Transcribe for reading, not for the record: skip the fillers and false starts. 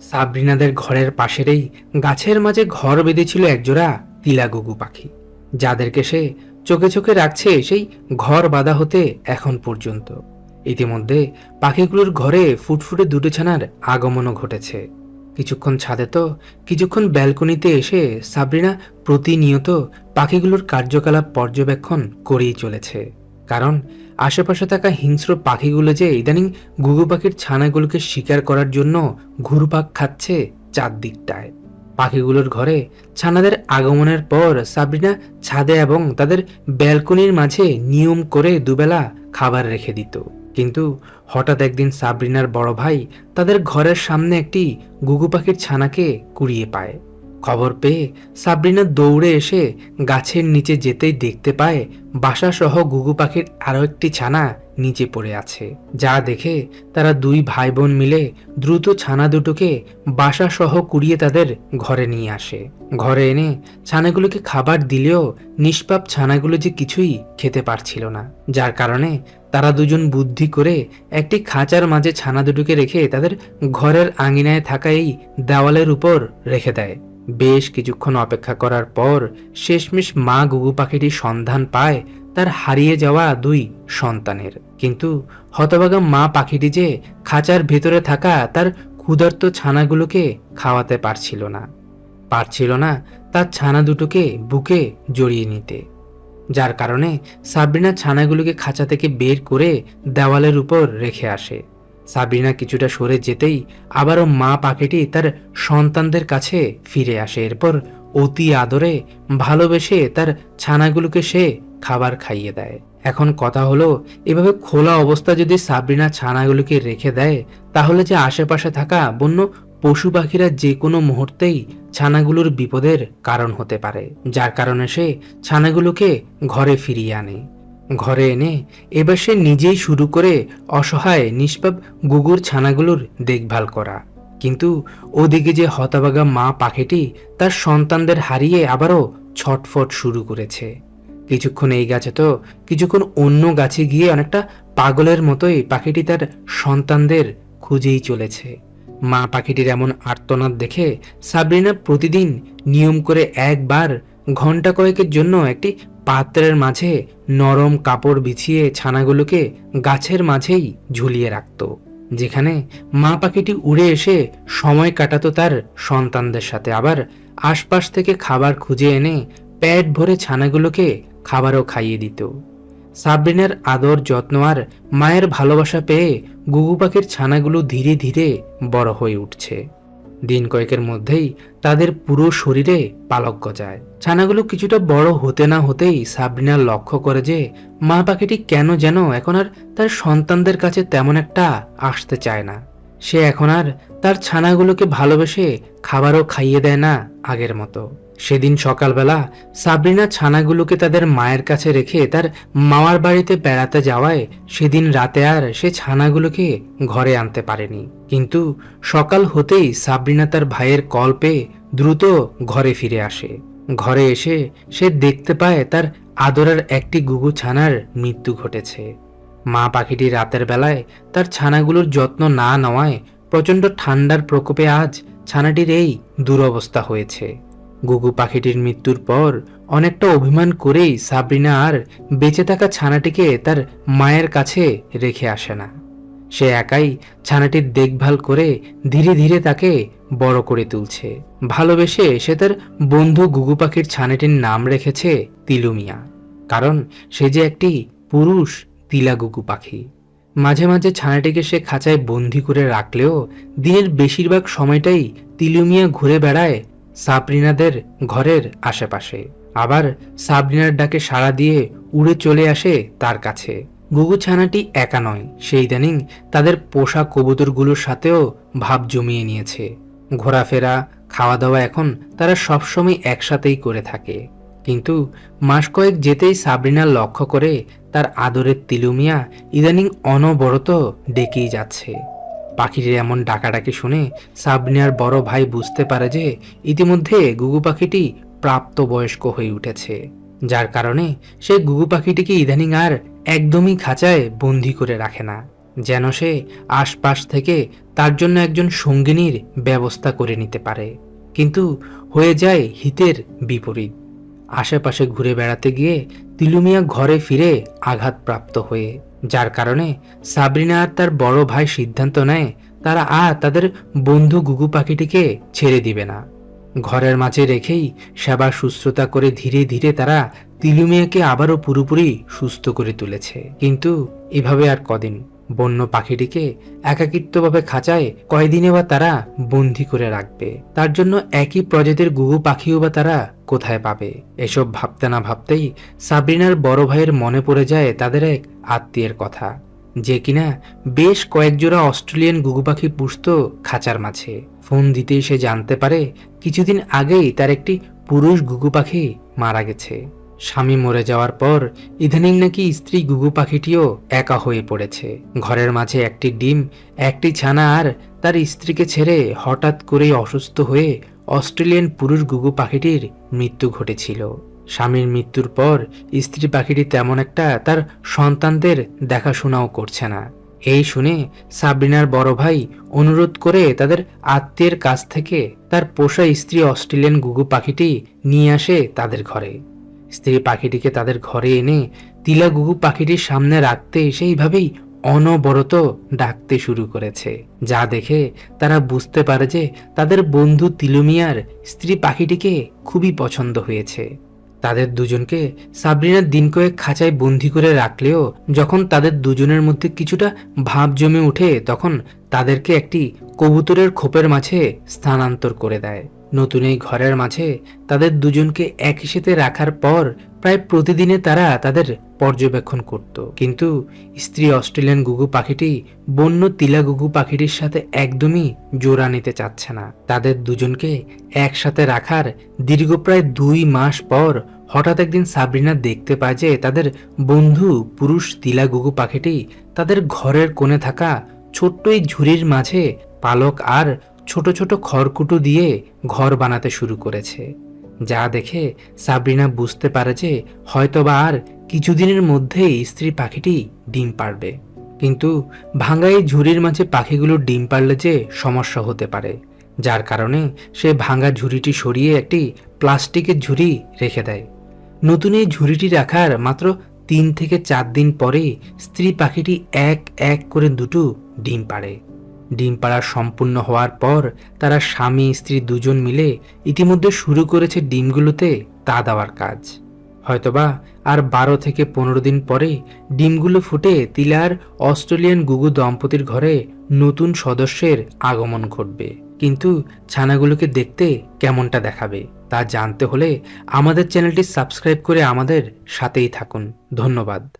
সাবরিনাদের ঘরের পাশেরই গাছের মাঝে ঘর বেঁধেছিল একজোড়া তিলা গুগু পাখি, যাদেরকে সে চোখে চোখে রাখছে সেই ঘর বাঁধা হতে এখন পর্যন্ত। ইতিমধ্যে পাখিগুলোর ঘরে ফুটফুটে দুটো ছানার আগমনও ঘটেছে। কিছুক্ষণ ছাদে তো কিছুক্ষণ ব্যালকনিতে এসে সাবরিনা প্রতিনিয়ত পাখিগুলোর কার্যকলাপ পর্যবেক্ষণ করেই চলেছে। কারণ আশেপাশে থাকা হিংস্র পাখিগুলো যে ইদানিং ঘুঘু পাখির ছানাগুলোকে শিকার করার জন্য ঘুরপাক খাচ্ছে চারদিকটায়। পাখিগুলোর ঘরে ছানাদের আগমনের পর সাবরিনা ছাদে এবং তাদের ব্যালকনির মাঝে নিয়ম করে দুবেলা খাবার রেখে দিত। কিন্তু হঠাৎ একদিন সাবরিনার বড় ভাই তাদের ঘরের সামনে একটি ঘুঘু পাখির ছানাকে কুড়িয়ে পায়। খবর পেয়ে সাবরিনা দৌড়ে এসে গাছের নিচে যেতেই দেখতে পায় বাসাসহ ঘুঘু পাখির আরও একটি ছানা নিচে পড়ে আছে। যা দেখে তারা দুই ভাই বোন মিলে দ্রুত ছানা দুটোকে বাসাসহ কুড়িয়ে তাদের ঘরে নিয়ে আসে। ঘরে এনে ছানাগুলোকে খাবার দিলেও নিষ্পাপ ছানাগুলো যে কিছুই খেতে পারছিল না, যার কারণে তারা দুজন বুদ্ধি করে একটি খাঁচার মাঝে ছানা দুটোকে রেখে তাদের ঘরের আঙিনায় থাকা এই দেওয়ালের উপর রেখে দেয়। বেশ কিছুক্ষণ অপেক্ষা করার পর শেষমেশ মা ঘুঘু পাখিটি সন্ধান পায় তার হারিয়ে যাওয়া দুই সন্তানের। কিন্তু হতভাগা মা পাখিটি যে খাঁচার ভেতরে থাকা তার ক্ষুধার্ত ছানাগুলোকে খাওয়াতে পারছিল না তার ছানা দুটোকে বুকে জড়িয়ে নিতে, যার কারণে সাবরিনা ছানাগুলোকে খাঁচা থেকে বের করে দেওয়ালের উপর রেখে আসে। সাবরিনা কিছুটা সরে যেতেই আবারও মা পাখিটি তার সন্তানদের কাছে ফিরে আসে। এরপর অতি আদরে ভালোবেসে তার ছানাগুলোকে সে খাবার খাইয়ে দেয়। এখন কথা হলো, এভাবে খোলা অবস্থা যদি সাবরিনা ছানাগুলোকে রেখে দেয় তাহলে যে আশেপাশে থাকা বন্য পশু পাখিরা যে কোনো মুহূর্তেই ছানাগুলোর বিপদের কারণ হতে পারে, যার কারণে সে ছানাগুলোকে ঘরে ফিরিয়ে আনে। ঘরে এনে এবার সে নিজেই শুরু করে অসহায় নিষ্পাপ গুগুর ছানাগুলোর দেখভাল করা। কিন্তু ওদিকে যে হতভাগা মা পাখিটি তার সন্তানদের হারিয়ে আবারও ছটফট শুরু করেছে। কিছুক্ষণ এই গাছে তো কিছুক্ষণ অন্য গাছে গিয়ে অনেকটা পাগলের মতোই পাখিটি তার সন্তানদের খুঁজেই চলেছে। মা পাখিটির এমন আর্তনাদ দেখে সাবরিনা প্রতিদিন নিয়ম করে একবার ঘন্টা কয়েকের জন্য একটি পাত্রের মাঝে নরম কাপড় বিছিয়ে ছানাগুলোকে গাছের মাঝেই ঝুলিয়ে রাখত, যেখানে মা পাখিটি উড়ে এসে সময় কাটাতো তার সন্তানদের সাথে। আবার আশপাশ থেকে খাবার খুঁজে এনে পেট ভরে ছানাগুলোকে খাবারও খাইয়ে দিত। সাবরিনার আদর যত্ন আর মায়ের ভালোবাসা পেয়ে ঘুঘু পাখির ছানাগুলো ধীরে ধীরে বড় হয়ে উঠছে। দিন কয়েকের মধ্যেই তাদের পুরো শরীরে পালক গজায়। ছানাগুলো কিছুটা বড় হতে না হতেই সাবরিনা লক্ষ্য করে যে মা পাখিটি কেন যেন এখন আর তার সন্তানদের কাছে তেমন একটা আসতে চায় না। সে এখন আর তার ছানাগুলোকে ভালোবেসে খাবারও খাইয়ে দেয় না আগের মতো। সেদিন সকালবেলা সাবরিনা ছানাগুলোকে তাদের মায়ের কাছে রেখে তার মামার বাড়িতে বেড়াতে যাওয়ায় সেদিন রাতে আর সে ছানাগুলোকে ঘরে আনতে পারেনি। কিন্তু সকাল হতেই সাবরিনা তার ভাইয়ের কল পেয়ে দ্রুত ঘরে ফিরে আসে। ঘরে এসে সে দেখতে পায় তার আদরের একটি ঘুঘু ছানার মৃত্যু ঘটেছে। মা পাখিটি রাতের বেলায় তার ছানাগুলোর যত্ন না নেওয়ায় প্রচণ্ড ঠান্ডার প্রকোপে আজ ছানাটির এই দুরবস্থা হয়েছে। ঘুঘু পাখিটির মৃত্যুর পর অনেকটা অভিমান করেই সাবরিনা আর বেঁচে থাকা ছানাটিকে তার মায়ের কাছে রেখে আসে না। সে একাই ছানাটির দেখভাল করে ধীরে ধীরে তাকে বড় করে তুলছে। ভালোবেসে সে তার বন্ধু ঘুঘু পাখির ছানাটির নাম রেখেছে তিলু মিয়া, কারণ সে যে একটি পুরুষ তিলা ঘুঘু পাখি। মাঝে মাঝে ছানাটিকে সে খাঁচায় বন্দি করে রাখলেও দিনের বেশিরভাগ সময়টাই তিলু মিয়া ঘুরে বেড়ায় সাবরিনাদের ঘরের আশেপাশে। আবার সাবরিনার ডাকে সাড়া দিয়ে উড়ে চলে আসে তার কাছে। ঘুঘু ছানাটি একা নয়, সেই ইদানিং তাদের পোষা কবুতরগুলোর সাথেও ভাব জমিয়ে নিয়েছে। ঘোরাফেরা, খাওয়া দাওয়া এখন তারা সবসময় একসাথেই করে থাকে। কিন্তু মাস কয়েক যেতেই সাবরিনা লক্ষ্য করে তার আদরের তিলু মিয়া ইদানিং অনবরত ডেকেই যাচ্ছে। পাখিটির এমন ডাকাডাকি শুনে সাবরিনার বড় ভাই বুঝতে পারে যে ইতিমধ্যে ঘুঘু পাখিটি প্রাপ্তবয়স্ক হয়ে উঠেছে, যার কারণে সে ঘুঘু পাখিটিকে ইদানিং আর একদমই খাঁচায় বন্দি করে রাখে না। যেন সে আশপাশ থেকে তার জন্য একজন সঙ্গিনীর ব্যবস্থা করে নিতে পারে। কিন্তু হয়ে যায় হিতের বিপরীত। আশেপাশে ঘুরে বেড়াতে গিয়ে তিলু মিয়া ঘরে ফিরে আঘাতপ্রাপ্ত হয়ে, যার কারণে সাবরিনা আর তার বড় ভাই সিদ্ধান্ত নেয় তারা আর তাদের বন্ধু গুগু পাখিটিকে ছেড়ে দিবে না। ঘরের মাঝে রেখেই সেবা শুশ্রূষা করে ধীরে ধীরে তারা তিলু মিয়াকে আবারও পুরোপুরি সুস্থ করে তুলেছে। কিন্তু এভাবে আর কদিন বন্য পাখিটিকে একাকিত্বভাবে খাঁচায় কয়দিনে বা তারা বন্দি করে রাখবে? তার জন্য একই প্রজাতির গুগু পাখিও বা তারা কোথায় পাবে? এসব ভাবতে না ভাবতেই সাবরিনার বড় ভাইয়ের মনে পড়ে যায় তাদের এক আত্মীয়ের কথা, যে কিনা বেশ কয়েক জোড়া অস্ট্রেলিয়ান গুগু পাখি পুষত খাঁচার মাঝে। ফোন দিতেই সে জানতে পারে কিছুদিন আগেই তার একটি পুরুষ গুগু পাখি মারা গেছে। স্বামী মরে যাওয়ার পর ইদানিং নাকি স্ত্রী গুগু পাখিটিও একা হয়ে পড়েছে। ঘরের মাঝে একটি ডিম, একটি ছানা আর তার স্ত্রীকে ছেড়ে হঠাৎ করেই অসুস্থ হয়ে অস্ট্রেলিয়ান পুরুষ গুগু পাখিটির মৃত্যু ঘটেছিল। স্বামীর মৃত্যুর পর স্ত্রী পাখিটি তেমন একটা তার সন্তানদের দেখাশোনাও করছে না। এই শুনে সাবরিনার বড় ভাই অনুরোধ করে তাদের আত্মীয়ের কাছ থেকে তার পোষা স্ত্রী অস্ট্রেলিয়ান গুগু পাখিটি নিয়ে আসে তাদের ঘরে। স্ত্রী পাখিটিকে তাদের ঘরে এনে তিলা গুগু পাখিটির সামনে রাখতে সেইভাবেই অনবরত ডাকতে শুরু করেছে, যা দেখে তারা বুঝতে পারে যে তাদের বন্ধু তিলু মিয়ার স্ত্রী পাখিটিকে খুবই পছন্দ হয়েছে। তাদের দুজনকে সাবরিনার দিন কয়েক খাঁচায় বন্দি করে রাখলেও যখন তাদের দুজনের মধ্যে কিছুটা ভাব জমে ওঠে তখন তাদেরকে একটি কবুতরের খোপের মাঝে স্থানান্তর করে দেয়। নতুন এই ঘরের মাঝে তাদের দুজনকে একই সাথে রাখার পর প্রায় প্রতিদিনে তারা তাদের পর্যবেক্ষণ করত। কিন্তু স্ত্রী অস্ট্রেলিয়ান গুগু পাখিটি বন্য তিলা গুগু পাখিটির সাথে একদমই জোড়া নিতে চাচ্ছে না। তাদের দুজনকে একসাথে রাখার দীর্ঘ প্রায় 2 মাস পর হঠাৎ একদিন সাবরিনা দেখতে পায় যে তাদের বন্ধু পুরুষ তিলা গুগু পাখিটি তাদের ঘরের কোণে থাকা ছোট্ট এই ঝুড়ির মাঝে পালক আর ছোট ছোট খড়কুটো দিয়ে ঘর বানাতে শুরু করেছে, যা দেখে সাবরিনা বুঝতে পারে যে হয়তোবা আর কিছুদিনের মধ্যেই স্ত্রী পাখিটি ডিম পাড়বে। কিন্তু ভাঙা এই ঝুড়ির মাঝে পাখিগুলোর ডিম পাড়লে যে সমস্যা হতে পারে, যার কারণে সে ভাঙা ঝুড়িটি সরিয়ে একটি প্লাস্টিকের ঝুড়ি রেখে দেয়। নতুন এই ঝুড়িটি রাখার মাত্র 3 থেকে 4 দিন পরে স্ত্রী পাখিটি এক এক করে 2টো ডিম পাড়ে। ডিম পাড়া সম্পূর্ণ হওয়ার পর তারা স্বামী স্ত্রী দুজন মিলে ইতিমধ্যে শুরু করেছে ডিমগুলোতে তা দেওয়ার কাজ। হয়তোবা আর 12 থেকে 15 দিন পরে ডিমগুলো ফুটে তিলার অস্ট্রেলিয়ান গুগু দম্পতির ঘরে নতুন সদস্যের আগমন ঘটবে। কিন্তু ছানাগুলোকে দেখতে কেমনটা দেখাবে তা জানতে হলে আমাদের চ্যানেলটি সাবস্ক্রাইব করে আমাদের সাথেই থাকুন। ধন্যবাদ।